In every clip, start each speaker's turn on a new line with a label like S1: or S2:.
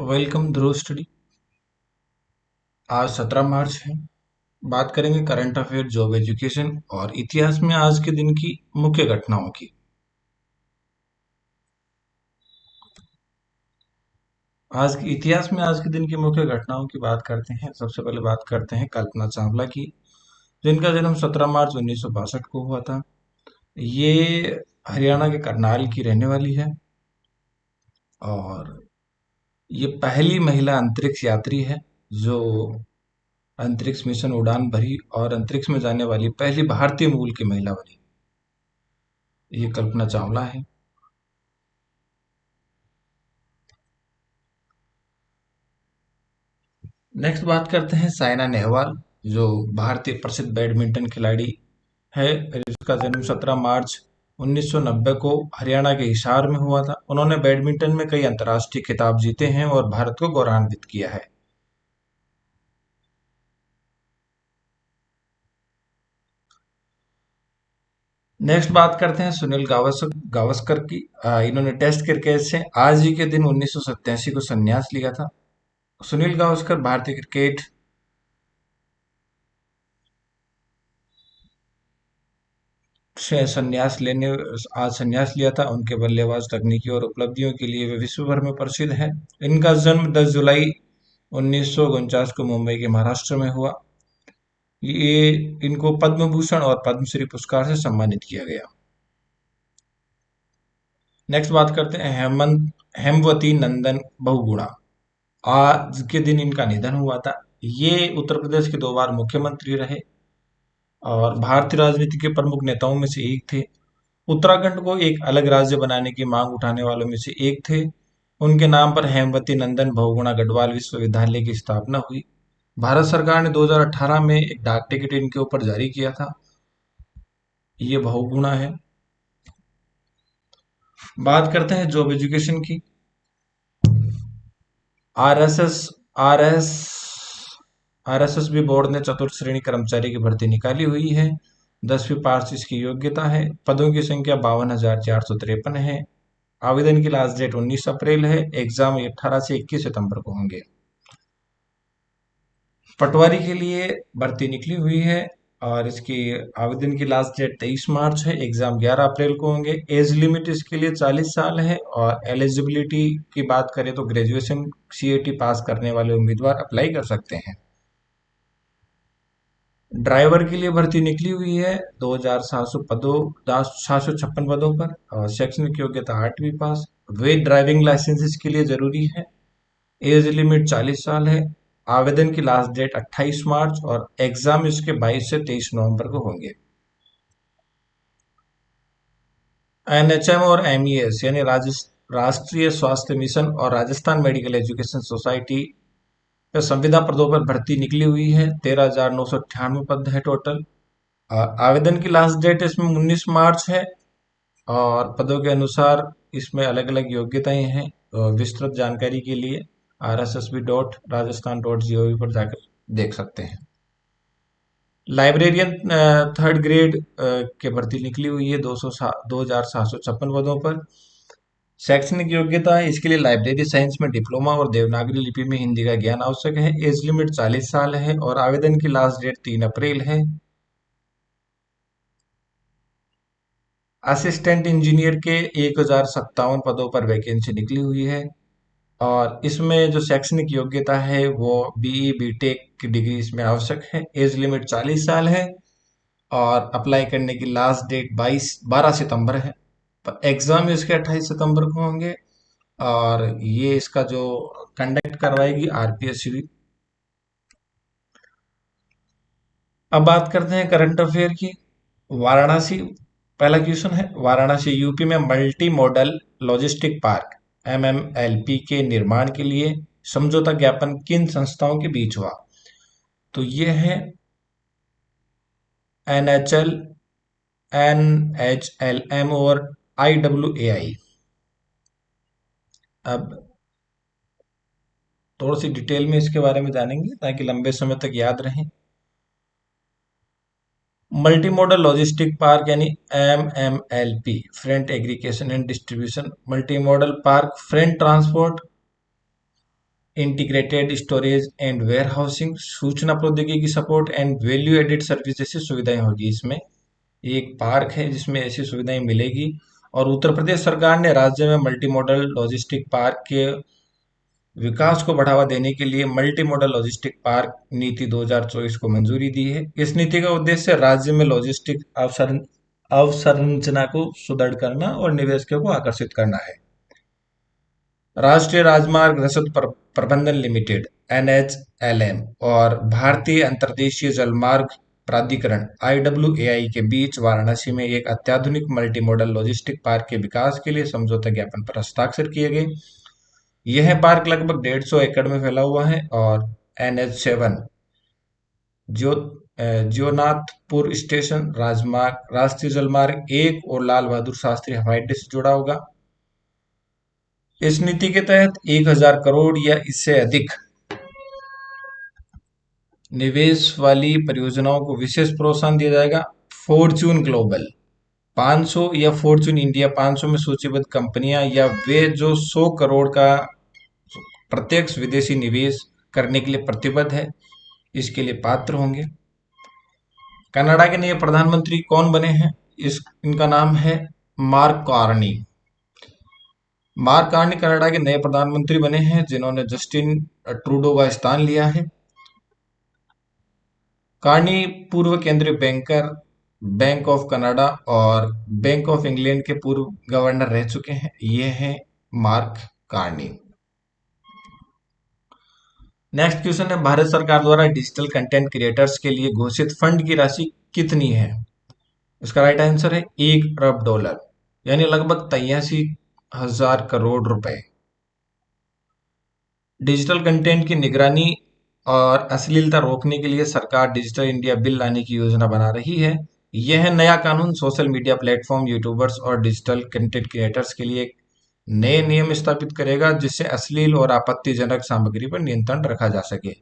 S1: Welcome ध्रुव study. आज 17 मार्च है। बात करेंगे करंट अफेयर, जॉब, एजुकेशन और इतिहास में आज के दिन की मुख्य घटनाओं की। आज के दिन की मुख्य घटनाओं की बात करते हैं। सबसे पहले बात करते हैं कल्पना चावला की, जिनका जन्म 17 मार्च 1962 को हुआ था। ये हरियाणा के करनाल की रहने वाली है और ये पहली महिला अंतरिक्ष यात्री है जो अंतरिक्ष मिशन उड़ान भरी और अंतरिक्ष में जाने वाली पहली भारतीय मूल की महिला बनी। ये कल्पना चावला है। नेक्स्ट बात करते हैं साइना नेहवाल, जो भारतीय प्रसिद्ध बैडमिंटन खिलाड़ी है। इसका जन्म 17 मार्च 1990 को हरियाणा के हिसार में हुआ था। उन्होंने बैडमिंटन में कई अंतर्राष्ट्रीय खिताब जीते हैं और भारत को गौरवान्वित किया है। नेक्स्ट बात करते हैं सुनील गावस्कर की। इन्होंने टेस्ट क्रिकेट से आज ही के दिन 1987 को संन्यास लिया था। सुनील गावस्कर भारतीय क्रिकेट से संन्यास लिया था। उनके बल्लेबाज तकनीकी और उपलब्धियों के लिए वे विश्व भर में प्रसिद्ध है। इनका जन्म 10 जुलाई 1949 को मुंबई के महाराष्ट्र में हुआ। ये इनको पद्म भूषण और पद्मश्री पुरस्कार से सम्मानित किया गया। नेक्स्ट बात करते हैं हेमवती नंदन बहुगुणा। आज के दिन इनका निधन हुआ था। ये उत्तर प्रदेश के 2 बार मुख्यमंत्री रहे और भारतीय राजनीति के प्रमुख नेताओं में से एक थे। उत्तराखंड को एक अलग राज्य बनाने की मांग उठाने वालों में से एक थे। उनके नाम पर हेमवती नंदन बहुगुणा गढ़वाल विश्वविद्यालय की स्थापना हुई। भारत सरकार ने 2018 में एक डाक टिकट इनके ऊपर जारी किया था। ये बहुगुणा है। बात करते हैं जॉब एजुकेशन की। आरएसएस आरएस आरएसएसबी बोर्ड ने चतुर्थ श्रेणी कर्मचारी की भर्ती निकाली हुई है। 10वीं पास इसकी योग्यता है। पदों की संख्या 52,453 है। आवेदन की लास्ट डेट 19 अप्रैल है। एग्जाम 18 से 21 सितंबर को होंगे। पटवारी के लिए भर्ती निकली हुई है और इसकी आवेदन की लास्ट डेट 23 मार्च है। एग्जाम 11 अप्रैल को होंगे। एज लिमिट इसके लिए 40 साल है और एलिजिबिलिटी की बात करें तो ग्रेजुएशन सीएटी पास करने वाले उम्मीदवार अप्लाई कर सकते हैं। ड्राइवर के लिए भर्ती निकली हुई है 2,756 पदों पर और शैक्षणिक योग्यता 8वीं पास। वे ड्राइविंग लाइसेंस इसके लिए जरूरी है। एज लिमिट 40 साल है। आवेदन की लास्ट डेट 28 मार्च और एग्जाम इसके 22 से 23 नवंबर को होंगे। एनएचएम और एमईएस यानी राष्ट्रीय स्वास्थ्य मिशन और राजस्थान मेडिकल एजुकेशन सोसाइटी पे संविदा पदों पर भर्ती निकली हुई है। 13,998 पद है टोटल। आवेदन की लास्ट डेट इसमें 19 मार्च है और पदों के अनुसार इसमें अलग अलग योग्यताएं हैं। विस्तृत जानकारी के लिए rssb.rajasthan.gov पर जाकर देख सकते हैं। लाइब्रेरियन थर्ड ग्रेड के भर्ती निकली हुई है 2,756 पदों पर। शैक्षणिक योग्यता है इसके लिए लाइब्रेरी साइंस में डिप्लोमा और देवनागरी लिपि में हिंदी का ज्ञान आवश्यक है। एज लिमिट 40 साल है और आवेदन की लास्ट डेट 3 अप्रैल है। असिस्टेंट इंजीनियर के 1,057 पदों पर वैकेंसी निकली हुई है और इसमें जो शैक्षणिक योग्यता है वो बीई बीटेक की डिग्री इसमें आवश्यक है। एज लिमिट 40 साल है और अप्लाई करने की लास्ट डेट 12 सितंबर है। पर एग्जाम इसके 28 सितंबर को होंगे और ये इसका जो कंडक्ट करवाएगी आरपीएससी। अब बात करते हैं करंट अफेयर की। वाराणसी, पहला क्वेश्चन है, वाराणसी यूपी में multi modal logistic park MMLP के निर्माण के लिए समझौता ज्ञापन किन संस्थाओं के बीच हुआ? तो ये है एनएचएल, एनएचएलएम और आईडब्ल्यूएआई। अब थोड़ी सी डिटेल में इसके बारे में जानेंगे ताकि लंबे समय तक याद रहे। मल्टी मॉडल लॉजिस्टिक पार्क यानी MMLP, freight aggregation and distribution multi modal park, freight transport integrated storage and warehousing, सूचना प्रौद्योगिकी support and value added service जैसी सुविधाएं होगी इसमें। एक पार्क है जिसमें ऐसी सुविधाएं मिलेगी। और उत्तर प्रदेश सरकार ने राज्य में मल्टी मॉडल लॉजिस्टिक पार्क के विकास को बढ़ावा देने के लिए मल्टी मॉडल लॉजिस्टिक पार्क नीति 2024 को मंजूरी दी है। इस नीति का उद्देश्य राज्य में लॉजिस्टिक अवसंरचना को सुदृढ़ करना और निवेशकों को आकर्षित करना है। राष्ट्रीय राजमार्ग रसद प्रबंधन लिमिटेड (NHLM) और भारतीय अंतर्देशीय जलमार्ग प्राधिकरण (IWAI) के बीच वाराणसी में एक अत्याधुनिक मल्टी मॉडल लॉजिस्टिक पार्क के विकास के लिए समझौता ज्ञापन पर हस्ताक्षर किए गए। यह पार्क लगभग 150 एकड़ में फैला हुआ है और NH7 जियो जियोनाथपुर स्टेशन, राजमार्ग, राष्ट्रीय जलमार्ग 1 और लाल बहादुर शास्त्री हवाई अड्डे से जुड़ा होगा। इस नीति के तहत 1000 करोड़ या इससे अधिक निवेश वाली परियोजनाओं को विशेष प्रोत्साहन दिया जाएगा। फॉर्च्यून ग्लोबल 500 या फॉर्च्यून इंडिया 500 में सूचीबद्ध कंपनियां या वे जो 100 करोड़ का प्रत्यक्ष विदेशी निवेश करने के लिए प्रतिबद्ध है, इसके लिए पात्र होंगे। कनाडा के नए प्रधानमंत्री कौन बने हैं? इनका नाम है mark Carney. Mark Carney Canada के नए प्रधानमंत्री बने हैं जिन्होंने जस्टिन ट्रूडो का स्थान लिया है। कार्नी पूर्व केंद्रीय बैंकर, बैंक ऑफ कनाडा और बैंक ऑफ इंग्लैंड के पूर्व गवर्नर रह चुके हैं। ये हैं मार्क कार्नी। नेक्स्ट क्वेश्चन है, भारत सरकार द्वारा डिजिटल कंटेंट क्रिएटर्स के लिए घोषित फंड की राशि कितनी है? इसका राइट आंसर है $1 अरब, यानी लगभग 83,000 करोड़ रुपए। डिजिटल कंटेंट की निगरानी और अश्लीलता रोकने के लिए सरकार डिजिटल इंडिया बिल लाने की योजना बना रही है। यह नया कानून सोशल मीडिया प्लेटफॉर्म, यूट्यूबर्स और डिजिटल कंटेंट क्रिएटर्स के लिए एक नए नियम स्थापित करेगा जिससे अश्लील और आपत्तिजनक सामग्री पर नियंत्रण रखा जा सके।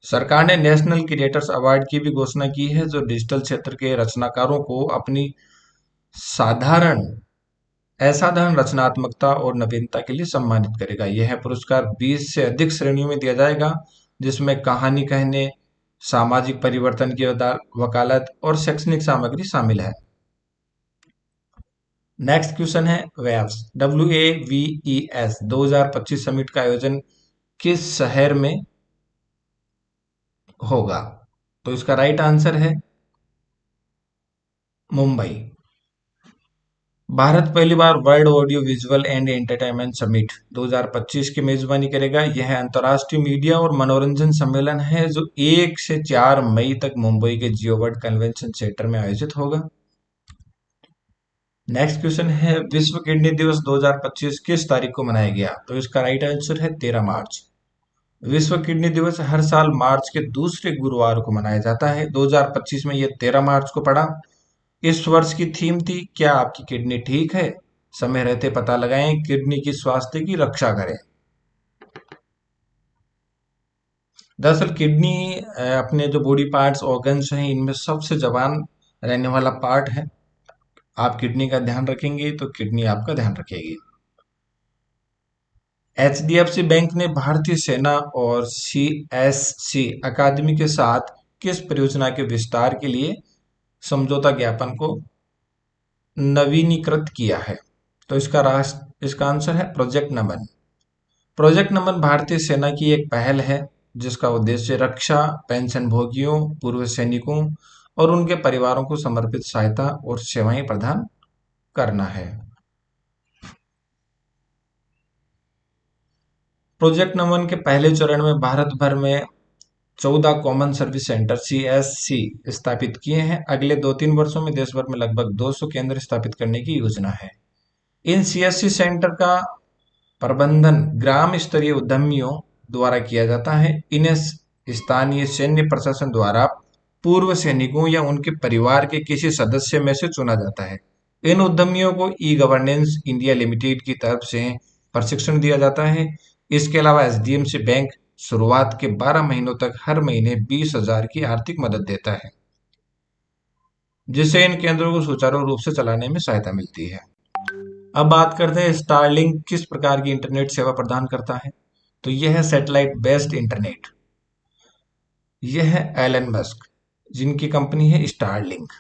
S1: सरकार ने नेशनल क्रिएटर्स अवार्ड की भी घोषणा की है जो डिजिटल क्षेत्र के रचनाकारों को अपनी असाधारण रचनात्मकता और नवीनता के लिए सम्मानित करेगा। यह पुरस्कार 20 से अधिक श्रेणियों में दिया जाएगा जिसमें कहानी कहने, सामाजिक परिवर्तन की वकालत और शैक्षणिक सामग्री शामिल है। नेक्स्ट क्वेश्चन है, WAVES 2025 समिट का आयोजन किस शहर में होगा? तो इसका राइट आंसर है मुंबई। भारत पहली बार world audio visual and entertainment summit 2025 की मेजबानी करेगा। यह अंतर्राष्ट्रीय मीडिया और मनोरंजन सम्मेलन है जो 1 से 4 मई तक मुंबई के जियो वर्ल्ड कन्वेंशन सेंटर में आयोजित होगा। नेक्स्ट क्वेश्चन है, विश्व किडनी दिवस 2025 किस तारीख को मनाया गया? तो इसका राइट आंसर है 13 मार्च। विश्व किडनी दिवस हर साल मार्च के दूसरे गुरुवार को मनाया जाता है। 2025 में यह 13 मार्च को पड़ा। इस वर्ष की थीम थी, क्या आपकी किडनी ठीक है? समय रहते पता लगाएं, किडनी की स्वास्थ्य की रक्षा करें। दरअसल किडनी अपने जो बॉडी पार्ट्स, ऑर्गन्स हैं, इनमें सबसे जवान रहने वाला पार्ट है। आप किडनी का ध्यान रखेंगे तो किडनी आपका ध्यान रखेगी। HDFC बैंक ने भारतीय सेना और CSC अकादमी के साथ किस परियोजना के विस्तार के लिए समझौता ज्ञापन को नवीनीकृत किया है? तो इसका आंसर है प्रोजेक्ट नमन। प्रोजेक्ट नमन भारतीय सेना की एक पहल है जिसका उद्देश्य रक्षा, पेंशन भोगियों, पूर्व सैनिकों और उनके परिवारों को समर्पित सहायता और सेवाएं प्रदान करना है। प्रोजेक्ट नमन के पहले चरण में भारत भर में 14 कॉमन सर्विस सेंटर CSC स्थापित किए हैं। अगले 2-3 वर्षों में देश भर में लगभग 200 केंद्र स्थापित करने की योजना है। इन CSC सेंटर का प्रबंधन ग्राम स्तरीय उद्यमियों द्वारा किया जाता है। इन्हें स्थानीय सैन्य प्रशासन द्वारा पूर्व सैनिकों या उनके परिवार के किसी सदस्य में से चुना जाता है। इन उद्यमियों को ई-गवर्नेंस इंडिया लिमिटेड की तरफ से प्रशिक्षण दिया जाता है। इसके अलावा HDFC बैंक शुरुआत के 12 महीनों तक हर महीने 20,000 की आर्थिक मदद देता है जिससे इन केंद्रों को सुचारू रूप से चलाने में सहायता मिलती है। अब बात करते हैं स्टारलिंक किस प्रकार की इंटरनेट सेवा प्रदान करता है। तो यह है सैटेलाइट बेस्ड इंटरनेट। यह है एलन मस्क, जिनकी कंपनी है स्टारलिंक।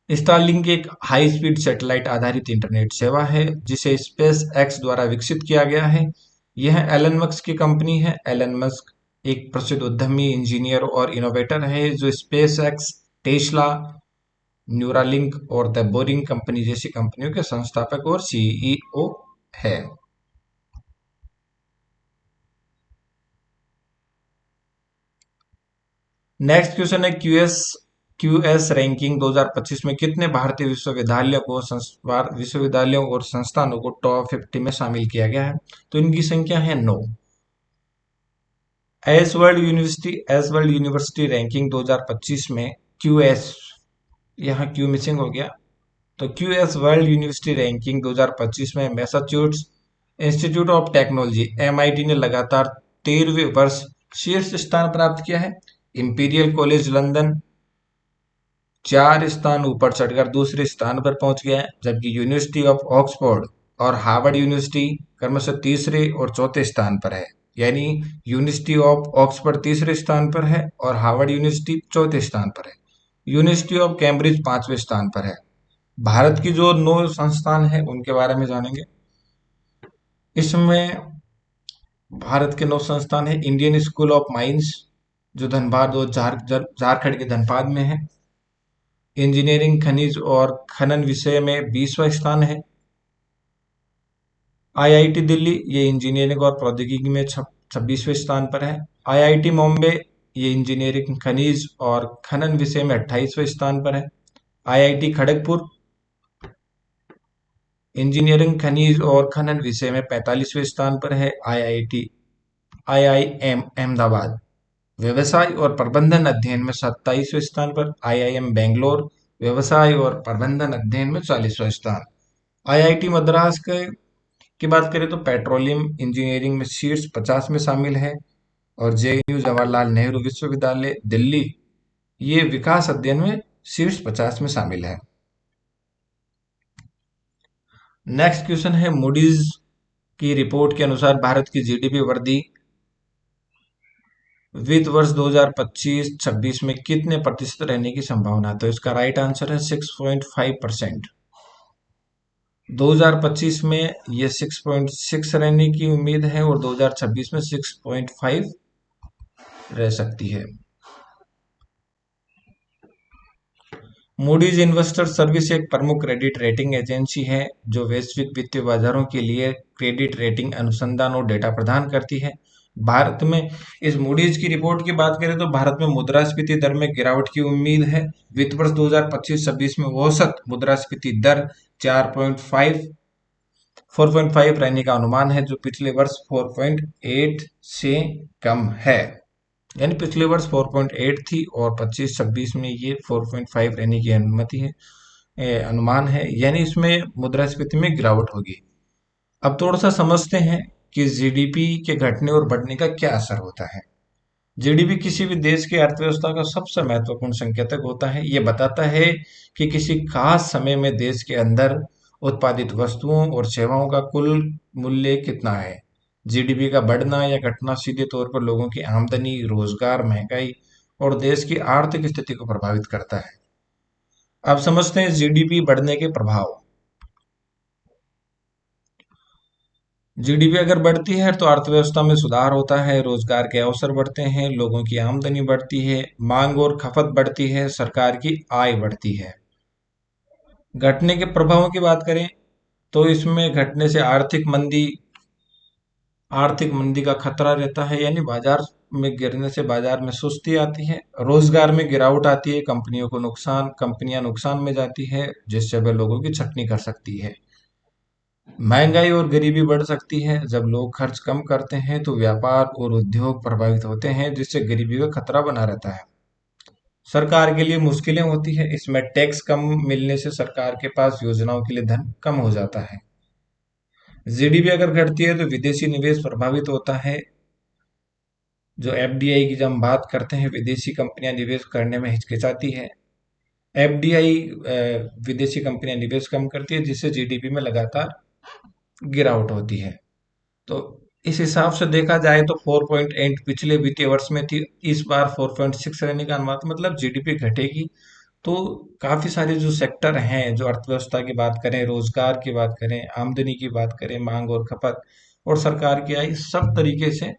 S1: स्टारलिंक एक हाई स्पीड सैटेलाइट आधारित इंटरनेट सेवा है जिसे स्पेस एक्स द्वारा विकसित किया गया है। यह एलन मस्क की कंपनी है। एलन मस्क एक प्रसिद्ध उद्यमी, इंजीनियर और इनोवेटर है जो स्पेस एक्स, टेस्ला, न्यूरालिंक और द बोरिंग कंपनी जैसी कंपनियों के संस्थापक और सीईओ है। नेक्स्ट क्वेश्चन है क्यूएस रैंकिंग 2025 में कितने भारतीय विश्वविद्यालयों और संस्थानों को टॉप 50 में शामिल किया गया है? तो इनकी संख्या है 9। एस वर्ल्ड यूनिवर्सिटी रैंकिंग 2025 में क्यूएस, यहाँ क्यू मिसिंग हो गया, तो क्यूएस वर्ल्ड यूनिवर्सिटी रैंकिंग 2025 में Massachusetts institute of technology MIT ने लगातार 13वें वर्ष शीर्ष स्थान प्राप्त किया है। इंपीरियल कॉलेज लंदन 4 स्थान ऊपर चढ़कर दूसरे स्थान पर पहुंच गया है, जबकि यूनिवर्सिटी ऑफ ऑक्सफोर्ड और हार्वर्ड यूनिवर्सिटी क्रमशः तीसरे और चौथे स्थान पर है। यानी यूनिवर्सिटी ऑफ ऑक्सफोर्ड तीसरे स्थान पर है और हार्वर्ड यूनिवर्सिटी चौथे स्थान पर है। यूनिवर्सिटी ऑफ कैम्ब्रिज 5वें स्थान पर है। भारत की जो 9 संस्थान है उनके बारे में जानेंगे। इसमें भारत के 9 संस्थान है। इंडियन स्कूल ऑफ माइंस जो धनबाद और झारखंड के धनबाद में है। इंजीनियरिंग खनिज और खनन विषय में 20वां स्थान है। आईआईटी दिल्ली ये इंजीनियरिंग और प्रौद्योगिकी में 26वें स्थान पर है। आईआईटी बॉम्बे ये इंजीनियरिंग खनिज और खनन विषय में 28वें स्थान पर है। आईआईटी खड़गपुर इंजीनियरिंग खनिज और खनन विषय में 45वें स्थान पर है। आईआईएम अहमदाबाद व्यवसाय और प्रबंधन अध्ययन में 27वें स्थान पर। आईआईएम बेंगलोर व्यवसाय और प्रबंधन अध्ययन में 40वां स्थान। आईआईटी मद्रास की बात करें तो पेट्रोलियम इंजीनियरिंग में शीर्ष 50 में शामिल है। और जेएनयू जवाहरलाल नेहरू विश्वविद्यालय दिल्ली ये विकास अध्ययन में शीर्ष 50 में शामिल है। नेक्स्ट क्वेश्चन है मूडीज की रिपोर्ट के अनुसार भारत की जीडीपी वृद्धि वित्त वर्ष 2025-26 में कितने प्रतिशत रहने की संभावना है? तो इसका राइट आंसर है 6.5%। 2025 में ये 6.6 रहने की उम्मीद है और 2026 में 6.5 रह सकती है। मूडीज इन्वेस्टर सर्विस एक प्रमुख क्रेडिट रेटिंग एजेंसी है जो वैश्विक वित्तीय बाजारों के लिए क्रेडिट रेटिंग अनुसंधान और डेटा प्रदान करती है। भारत में इस मूडीज की रिपोर्ट की बात करें तो भारत में मुद्रास्फीति दर में गिरावट की उम्मीद है। वित्त वर्ष 2025-26 में औसत मुद्रास्फीति दर 4.5 रहने का अनुमान है, जो पिछले वर्ष 4.8 से कम है। यानी पिछले वर्ष 4.8 थी और 25-26 में ये 4.5 रहने की अनुमान है, यानी इसमें मुद्रास्फीति में गिरावट होगी। अब थोड़ा सा समझते हैं कि जीडीपी के घटने और बढ़ने का क्या असर होता है। जीडीपी किसी भी देश की अर्थव्यवस्था का सबसे महत्वपूर्ण संकेतक होता है। ये बताता है कि किसी खास समय में देश के अंदर उत्पादित वस्तुओं और सेवाओं का कुल मूल्य कितना है। जीडीपी का बढ़ना या घटना सीधे तौर पर लोगों की आमदनी, रोजगार, महंगाई और देश की आर्थिक स्थिति को प्रभावित करता है। अब समझते हैं जीडीपी बढ़ने के प्रभाव। जीडीपी अगर बढ़ती है तो अर्थव्यवस्था में सुधार होता है, रोजगार के अवसर बढ़ते हैं, लोगों की आमदनी बढ़ती है, मांग और खपत बढ़ती है, सरकार की आय बढ़ती है। घटने के प्रभावों की बात करें तो इसमें घटने से आर्थिक मंदी का खतरा रहता है, यानी बाजार में गिरने से बाजार में सुस्ती आती है, रोजगार में गिरावट आती है, कंपनियां नुकसान में जाती है, जिससे वह लोगों की छटनी कर सकती है। महंगाई और गरीबी बढ़ सकती है। जब लोग खर्च कम करते हैं तो व्यापार और उद्योग प्रभावित होते हैं, जिससे गरीबी का खतरा बना रहता है। सरकार के लिए मुश्किलें होती है। इसमें टैक्स कम मिलने से सरकार के पास योजनाओं के लिए धन कम हो जाता है। जीडीपी अगर घटती है तो विदेशी निवेश प्रभावित होता है। जो एफडीआई की जब हम बात करते हैं, विदेशी कंपनियां निवेश करने में हिचकिचाती है। एफडीआई विदेशी कंपनियां निवेश कम करती है, जिससे जीडीपी में लगातार गिरावट होती है। तो इस हिसाब से देखा जाए तो 4.8 पिछले वित्तीय वर्ष में थी, इस बार 4.6 रहने का अनुमान, मतलब जीडीपी घटेगी। तो काफी सारे जो सेक्टर हैं, जो अर्थव्यवस्था की बात करें, रोजगार की बात करें, आमदनी की बात करें, मांग और खपत और सरकार की आय, सब तरीके से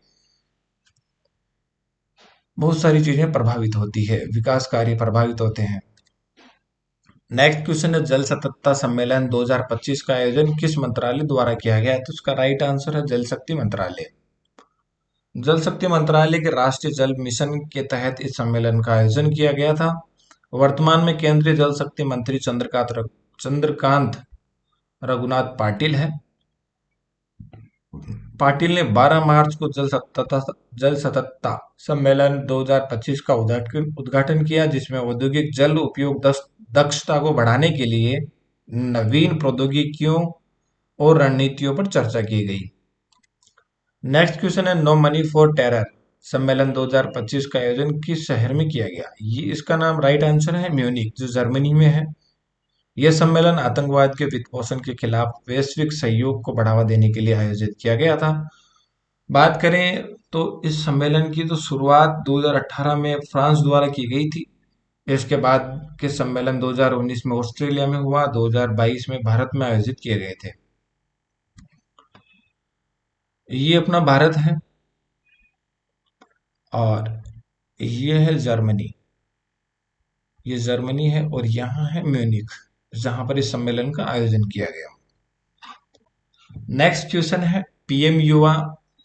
S1: बहुत सारी चीजें प्रभावित होती है, विकास कार्य प्रभावित होते हैं। नेक्स्ट क्वेश्चन है, जल सततता सम्मेलन 2025 का आयोजन किस मंत्रालय द्वारा किया गया है? तो इसका राइट आंसर है जल शक्ति मंत्रालय। जल शक्ति मंत्रालय के राष्ट्रीय जल मिशन के तहत इस सम्मेलन का आयोजन किया गया था। वर्तमान में केंद्रीय जल शक्ति मंत्री चंद्रकांत रघुनाथ पाटिल है। पाटिल ने 12 मार्च को जल सततता सम्मेलन 2025 का उद्घाटन किया, जिसमें औद्योगिक जल उपयोग दक्षता को बढ़ाने के लिए नवीन प्रौद्योगिकियों और रणनीतियों पर चर्चा की गई। नेक्स्ट क्वेश्चन है, नो मनी फॉर टेरर सम्मेलन 2025 का आयोजन किस शहर में किया गया? ये इसका नाम राइट आंसर है म्यूनिक, जो जर्मनी में है। यह सम्मेलन आतंकवाद के वित्तपोषण के खिलाफ वैश्विक सहयोग को बढ़ावा देने के लिए आयोजित किया गया था। बात करें तो इस सम्मेलन की तो शुरुआत 2018 में फ्रांस द्वारा की गई थी। इसके बाद के सम्मेलन 2019 में ऑस्ट्रेलिया में हुआ, 2022 में भारत में आयोजित किए गए थे। ये अपना भारत है और ये है जर्मनी। ये जर्मनी है और यहाँ है म्यूनिक, जहां पर इस सम्मेलन का आयोजन किया गया। नेक्स्ट क्वेश्चन है, पीएम युवा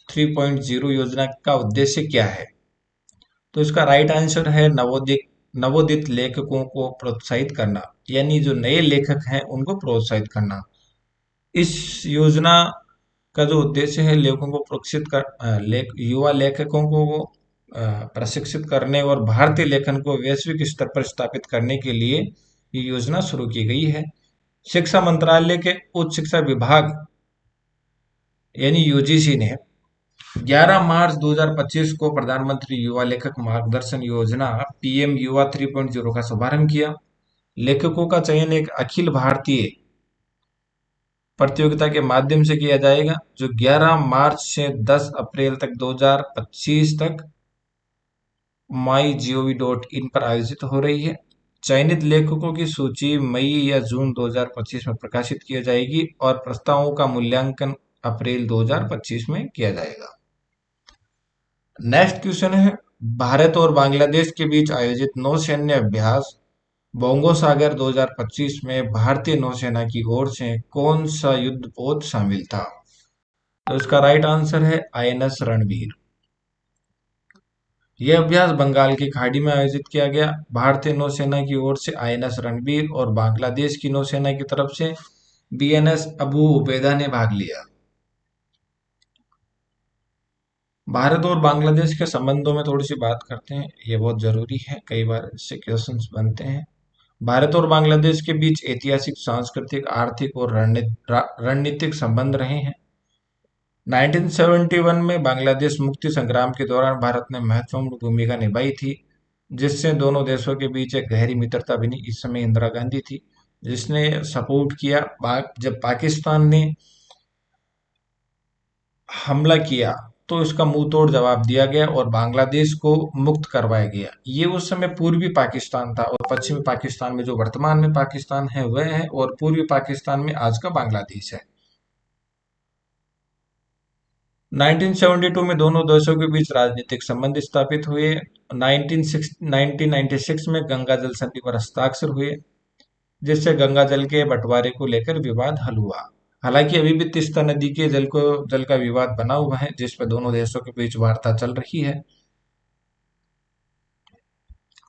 S1: 3.0 योजना का उद्देश्य क्या है? तो इसका राइट आंसर है नवोदित लेखकों को प्रोत्साहित करना, यानी जो नए लेखक हैं उनको प्रोत्साहित करना। इस योजना का जो उद्देश्य है, लेखकों को युवा लेखकों को प्रशिक्षित करने और भारतीय लेखन को वैश्विक स्तर पर स्थापित करने के लिए ये योजना शुरू की गई है। शिक्षा मंत्रालय के उच्च शिक्षा विभाग यानी यूजीसी ने 11 मार्च 2025 को प्रधानमंत्री युवा लेखक मार्गदर्शन योजना पीएम युवा 3.0 का शुभारंभ किया। लेखकों का चयन एक अखिल भारतीय प्रतियोगिता के माध्यम से किया जाएगा, जो 11 मार्च से 10 अप्रैल तक 2025 तक mygov.in पर आयोजित हो रही है। चयनित लेखकों की सूची मई या जून 2025 में प्रकाशित की जाएगी और प्रस्तावों का मूल्यांकन अप्रैल 2025 में किया जाएगा। नेक्स्ट क्वेश्चन है, भारत और बांग्लादेश के बीच आयोजित नौसैन्य अभ्यास बोंगो सागर 2025 में भारतीय नौसेना की ओर से कौन सा युद्धपोत शामिल था? तो इसका राइट आंसर है आईएनएस रणवीर। यह अभ्यास बंगाल की खाड़ी में आयोजित किया गया। भारतीय नौसेना की ओर से आईएनएस रणवीर और बांग्लादेश की नौसेना की तरफ से बीएनएस अबू उबैदा ने भाग लिया। भारत और बांग्लादेश के संबंधों में थोड़ी सी बात करते हैं, ये बहुत जरूरी है, कई बार इससे क्वेश्चंस बनते हैं। भारत और बांग्लादेश के बीच ऐतिहासिक, सांस्कृतिक, आर्थिक और रणनीतिक संबंध रहे हैं। 1971 में बांग्लादेश मुक्ति संग्राम के दौरान भारत ने महत्वपूर्ण भूमिका निभाई थी, जिससे दोनों देशों के बीच एक गहरी मित्रता बनी। इस समय इंदिरा गांधी थी जिसने सपोर्ट किया। जब पाकिस्तान ने हमला किया तो इसका मुंह तोड़ जवाब दिया गया और बांग्लादेश को मुक्त करवाया गया। ये उस समय पूर्वी पाकिस्तान था और पश्चिमी पाकिस्तान में जो वर्तमान में पाकिस्तान है वह है, और पूर्वी पाकिस्तान में आज का बांग्लादेश है। 1972 में दोनों देशों के बीच राजनीतिक संबंध स्थापित हुए। 1996 में गंगा जल संधि पर हस्ताक्षर हुए, जिससे गंगा जल के बंटवारे को लेकर विवाद हल हुआ। हालांकि अभी भी तीस्ता नदी के जल का विवाद बना हुआ है, जिस पर दोनों देशों के बीच वार्ता चल रही है।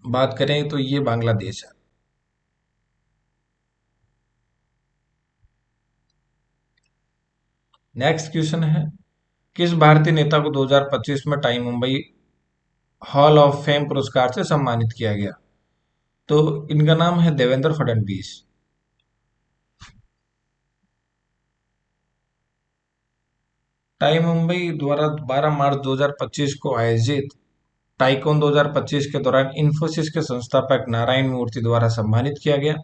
S1: बात करें तो ये बांग्लादेश है। नेक्स्ट क्वेश्चन है, किस भारतीय नेता को 2025 में time Mumbai hall of fame पुरस्कार से सम्मानित किया गया? तो इनका नाम है देवेंद्र फडणवीस। टाइम मुंबई द्वारा 12 मार्च 2025 को आयोजित टाइकोन 2025 के दौरान इन्फोसिस के संस्थापक नारायण मूर्ति द्वारा सम्मानित किया गया।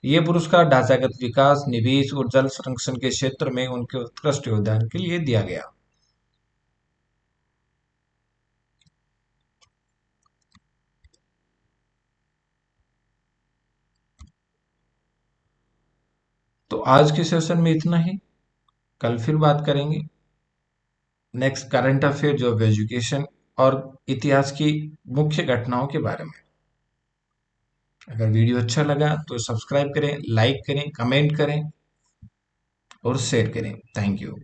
S1: ये पुरस्कार ढांचागत विकास, निवेश और जल संरक्षण के क्षेत्र में उनके उत्कृष्ट योगदान के लिए दिया गया। आज के सेशन में इतना ही। कल फिर बात करेंगे नेक्स्ट करंट अफेयर, जो एजुकेशन और इतिहास की मुख्य घटनाओं के बारे में। अगर वीडियो अच्छा लगा तो सब्सक्राइब करें, लाइक करें, कमेंट करें और शेयर करें। Thank you.